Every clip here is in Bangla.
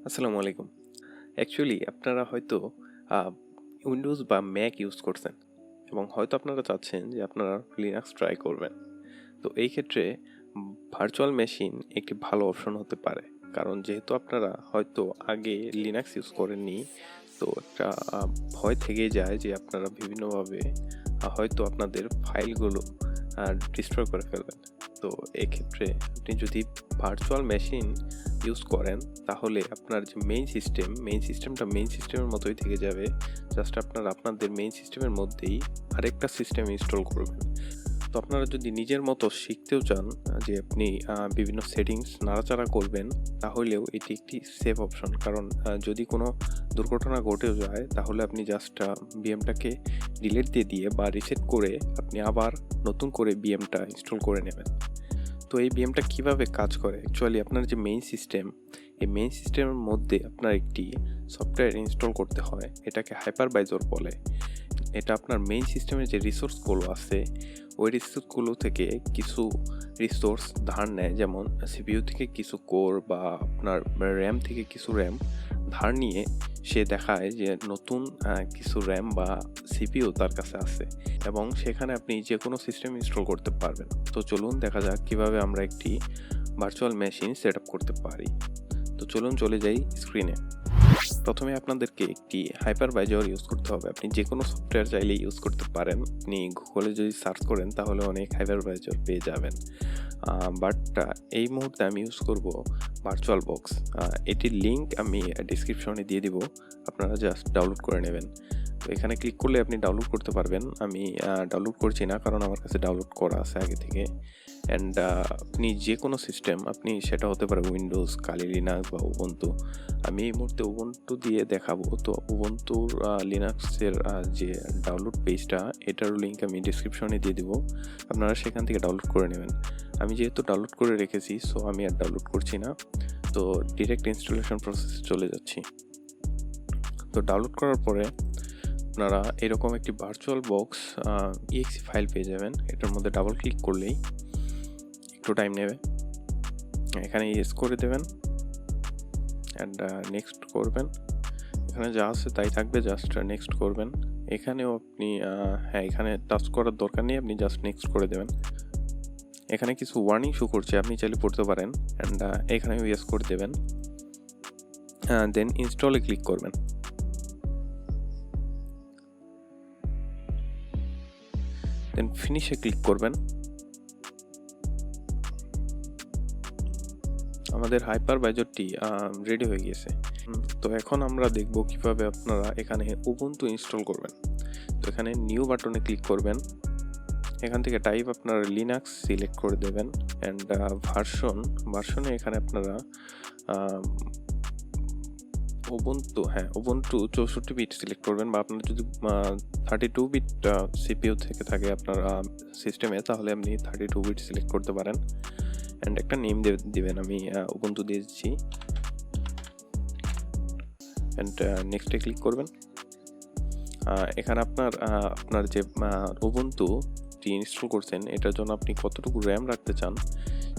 আসসালামু আলাইকুম। অ্যাকচুয়ালি আপনারা হয়তো আ উইন্ডোজ বা ম্যাক ইউজ করছেন এবং হয়তো আপনারা চাচ্ছেন যে আপনারা লিনাক্স ট্রাই করবেন। তো এই ক্ষেত্রে ভার্চুয়াল মেশিন একটি ভালো অপশন হতে পারে। কারণ যেহেতু আপনারা হয়তো আগে লিনাক্স ইউজ করেননি, তো একটা ভয় থেকেই যায় যে আপনারা বিভিন্নভাবে হয়তো আপনাদের ফাইলগুলো ডিস্ট্রয় করে ফেলবেন। তো এক্ষেত্রে আপনি যদি ভার্চুয়াল মেশিন ইউজ করেন তাহলে আপনার যে মেইন সিস্টেমটা মেইন সিস্টেমের মতোই থেকে যাবে। জাস্ট আপনাদের মেইন সিস্টেমের মধ্যেই আরেকটা সিস্টেম ইনস্টল করবেন। তো আপনারা যদি নিজের মতো শিখতেও চান যে আপনি বিভিন্ন সেটিংস নাড়াচাড়া করবেন, তাহলেও এটি একটি সেফ অপশন। কারণ যদি কোনো দুর্ঘটনা ঘটেও যায় তাহলে আপনি জাস্ট বিএমটাকে ডিলিট দিয়ে বা রিসেট করে আপনি আবার নতুন করে বিএমটা ইনস্টল করে নেবেন। তো এই বিএমটা কিভাবে কাজ করে? অ্যাকচুয়ালি আপনার যে মেইন সিস্টেম, এই মেইন সিস্টেমের মধ্যে আপনার একটি সফটওয়্যার ইনস্টল করতে হয়। এটাকে হাইপারভাইজর বলে। এটা আপনার মেইন সিস্টেমের যে রিসোর্সগুলো আছে, ওই রিসোর্সগুলো থেকে কিছু রিসোর্স ধার নেয়। যেমন সিপিইউ থেকে কিছু কোর বা আপনার র্যাম থেকে কিছু র্যাম ধার নিয়ে সে দেখায় যে নতুন কিছু র্যাম বা সিপিইউ তার কাছে আছে এবং সেখানে আপনি যে কোনো সিস্টেম ইনস্টল করতে পারবেন। তো চলুন দেখা যাক কিভাবে আমরা একটি ভার্চুয়াল মেশিন সেট আপ করতে পারি। তো চলুন চলে যাই স্ক্রিনে। প্রথমে আপনাদেরকে একটি হাইপারভাইজর ইউজ করতে হবে। আপনি যে কোনো সফটওয়্যার চাইলে ইউজ করতে পারেন। আপনি গুগলে যদি সার্চ করেন তাহলে অনেক হাইপারভাইজর পেয়ে যাবেন। বাট এই মুহূর্তে আমি ইউজ করব ভার্চুয়াল বক্স। এটির লিঙ্ক আমি ডিসক্রিপশনে দিয়ে দিব, আপনারা জাস্ট ডাউনলোড করে নেবেন। তো এখানে ক্লিক করলে আপনি ডাউনলোড করতে পারবেন। আমি ডাউনলোড করছি না, কারণ আমার কাছে ডাউনলোড করা আছে আগে থেকে। অ্যান্ড আপনি যে কোনো সিস্টেম, আপনি সেটা হতে পারে উইন্ডোজ, কালি লিনাক্স বা উবুন্টু। আমি এই মুহূর্তে উবুন্টু দিয়ে দেখাবো। তো উবুন্টুর লিনাক্সের যে ডাউনলোড পেজটা, এটার লিঙ্ক আমি ডিসক্রিপশনে দিয়ে দিব, আপনারা সেখান থেকে ডাউনলোড করে নেবেন। আমি যেহেতু ডাউনলোড করে রেখেছি, সো আমি আর ডাউনলোড করছি না। তো ডিরেক্ট ইনস্টলেশন প্রসেসে চলে যাচ্ছি। তো ডাউনলোড করার পরে আপনারা এরকম একটি ভার্চুয়াল বক্স exe ফাইল পেয়ে যাবেন। এটার মধ্যে ডাবল ক্লিক করলেই একটু টাইম নেবে। এখানে ইয়েস করে দেবেন অ্যান্ড নেক্সট করবেন। এখানে যা আছে তাই থাকবে, জাস্ট নেক্সট করবেন। এখানেও আপনি এখানে টাচ করার দরকার নেই, আপনি জাস্ট নেক্সট করে দেবেন। এখানে কিছু ওয়ার্নিং শো করছে, আপনি চাইলে পড়তে পারেন। অ্যান্ড এখানেও ইয়েস করে দেবেন, দেন ইনস্টলে ক্লিক করবেন। দেন ফিনিশে ক্লিক করবেন। আমাদের হাইপারভাইজরটি রেডি হয়ে গিয়েছে। তো এখন আমরা দেখব কিভাবে আপনারা এখানে উবুন্টু ইনস্টল করবেন। তো এখানে নিউ বাটনে ক্লিক করবেন। এখান থেকে টাইপ আপনারা লিনাক্স সিলেক্ট করে দেবেন অ্যান্ড ভার্সনে এখানে আপনারা উবুন্টু 64 বিট সিলেক্ট করবেন, বা আপনার যদি 32 বিট সিপিইউ থেকে থাকে আপনার সিস্টেমে, তাহলে আপনি 32 বিট সিলেক্ট করতে পারেন। অ্যান্ড একটা নেম দিবেন, আমি উবুন্টু দিয়ে দিচ্ছি। অ্যান্ড নেক্সটে ক্লিক করবেন। এখানে আপনার যে উবুন্টুটি ইনস্টল করছেন, এটার জন্য আপনি কতটুকু র্যাম রাখতে চান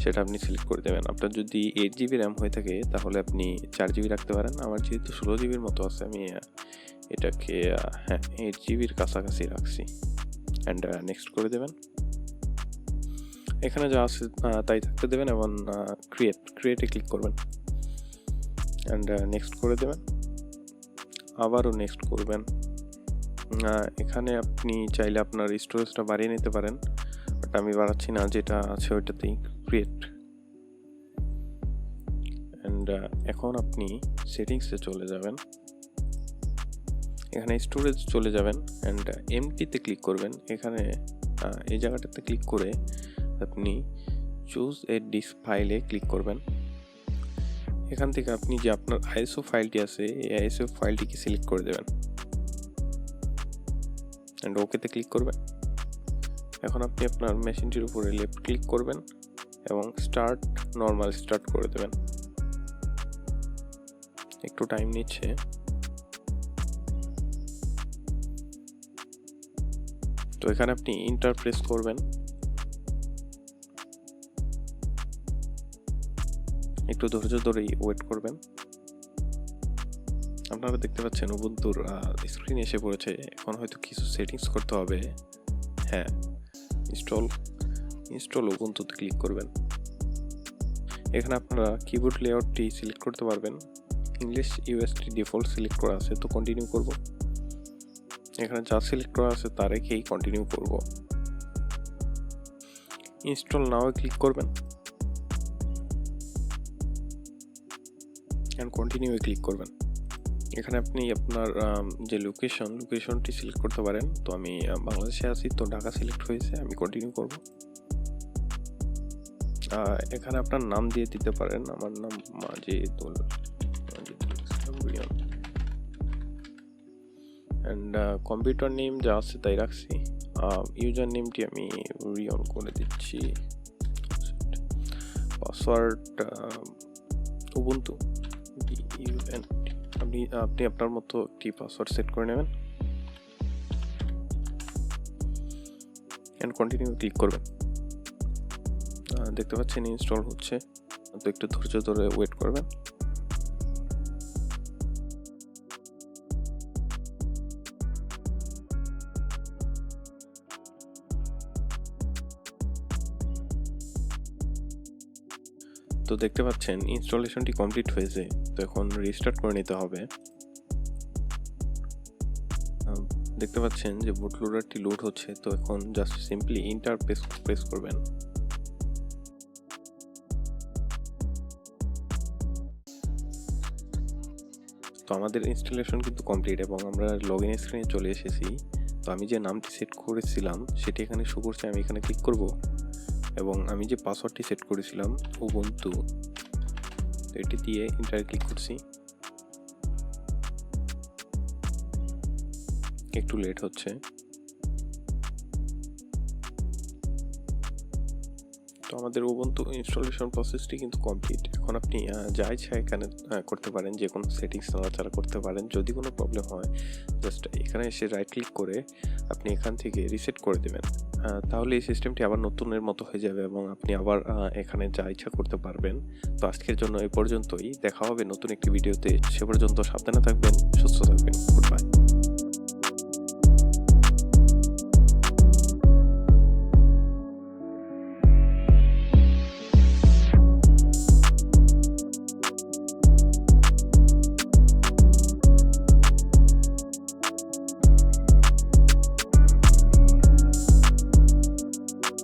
সেটা আপনি সিলেক্ট করে দেবেন। আপনার যদি 8 জিবি র্যাম হয়ে থাকে তাহলে আপনি 4 জিবি রাখতে পারেন। আমার যেহেতু 16 জিবির মতো আছে, আমি এটাকে 8 জিবির কাছাকাছি রাখছি। অ্যান্ড নেক্সট করে দেবেন। এখানে যা আছে তাই থাকতে দেবেন এবং ক্রিয়েটে ক্লিক করবেন অ্যান্ড নেক্সট করে দেবেন। আবারও নেক্সট করবেন। এখানে আপনি চাইলে আপনার স্টোরেজটা বাড়িয়ে নিতে পারেন, বাট আমি বাড়াচ্ছি না, যেটা আছে ওইটাতেই ক্রিয়েট। অ্যান্ড এখন আপনি সেটিংসে চলে যাবেন। এখানে স্টোরেজ চলে যাবেন অ্যান্ড এমটিতে ক্লিক করবেন। এখানে এই জায়গাটাতে ক্লিক করে আপনি চুজ এ ডিস্ক ফাইলে ক্লিক করবেন। এখান থেকে আপনি যে আপনার আইএসও ফাইলটি আছে, এই আইএসও ফাইলটিকে সিলেক্ট করে দেবেন অ্যান্ড ওকেতে ক্লিক করবেন। এখন আপনি আপনার মেশিনটির উপরে লেফট ক্লিক করবেন এবং নর্মাল স্টার্ট করে দেবেন। একটু টাইম নিচ্ছে। তো এখানে আপনি ইন্টার প্রেস করবেন। একটু ধৈর্য ধরেই ওয়েট করবেন। আপনারা দেখতে পাচ্ছেন উবুন্তুর স্ক্রিন এসে পড়েছে। এখন হয়তো কিছু সেটিংস করতে হবে। হ্যাঁ, ইনস্টল উবুন্তুতে ক্লিক করবেন। এখানে আপনারা কিবোর্ড লেআউটটি সিলেক্ট করতে পারবেন। ইংলিশ ইউএসটি ডিফল্ট সিলেক্ট করা আছে, তো কন্টিনিউ করব। এখানে যা সিলেক্ট করা আছে তা রেখেই কন্টিনিউ করব। ইনস্টল নাও ক্লিক করবেন এন্ড কন্টিনিউ ক্লিক করবেন। এখানে আপনি আপনার যে লোকেশনটি সিলেক্ট করতে পারেন। তো আমি বাংলাদেশে আছি, তো ঢাকা সিলেক্ট হয়েছে, আমি কন্টিনিউ করব। এখানে আপনার নাম দিয়ে দিতে পারেন। আমার নাম মাজিদুল অ্যান্ড কম্পিউটার নেম যা আছে তাই রাখছি। ইউজার নেমটি আমি রিয়ন করে দিচ্ছি। পাসওয়ার্ড উবুন্টু আপনি আপনার মতো একটি পাসওয়ার্ড সেট করে নেবেন এন্ড কন্টিনিউ ক্লিক করবেন। দেখতে পাচ্ছেন ইনস্টল হচ্ছে, তো একটু ধৈর্য ধরে ওয়েট করবেন। তো দেখতে পাচ্ছেন ইনস্টলেশনটি কমপ্লিট হয়েছে। তো এখন রিস্টার্ট করে নিতে হবে। দেখতে পাচ্ছেন যে বুট লোডারটি লোড হচ্ছে। তো এখন জাস্ট সিম্পলি এন্টার প্রেস করবেন। তো আমাদের ইনস্টলেশন কিন্তু কমপ্লিট এবং আমরা লগইন স্ক্রিনে চলে এসেছি। তো আমি যে নামটি সেট করেছিলাম সেটি এখানে শো করছে, আমি এখানে ক্লিক করব এবং আমি যে পাসওয়ার্ডটি সেট করেছিলাম উবুন্টু, এটি দিয়ে এন্টার ক্লিক করছি। একটু লেট হচ্ছে। তো আমাদের উবুন্টু ইনস্টলেশন প্রসেসটি কিন্তু কমপ্লিট। এখন আপনি যা ইচ্ছা এখানে করতে পারেন, যে কোনো সেটিংস নাড়াচাড়া করতে পারেন। যদি কোনো প্রবলেম হয় জাস্ট এখানে এসে রাইট ক্লিক করে আপনি এখান থেকে রিসেট করে দেবেন। তাহলে এই সিস্টেমটি আবার নতুনের মতো হয়ে যাবে এবং আপনি আবার এখানে যা ইচ্ছা করতে পারবেন। তো আজকের জন্য এই পর্যন্তই। দেখা হবে নতুন একটি ভিডিওতে। সে পর্যন্ত সাবধানে থাকবেন, সুস্থ থাকবেন। Good bye.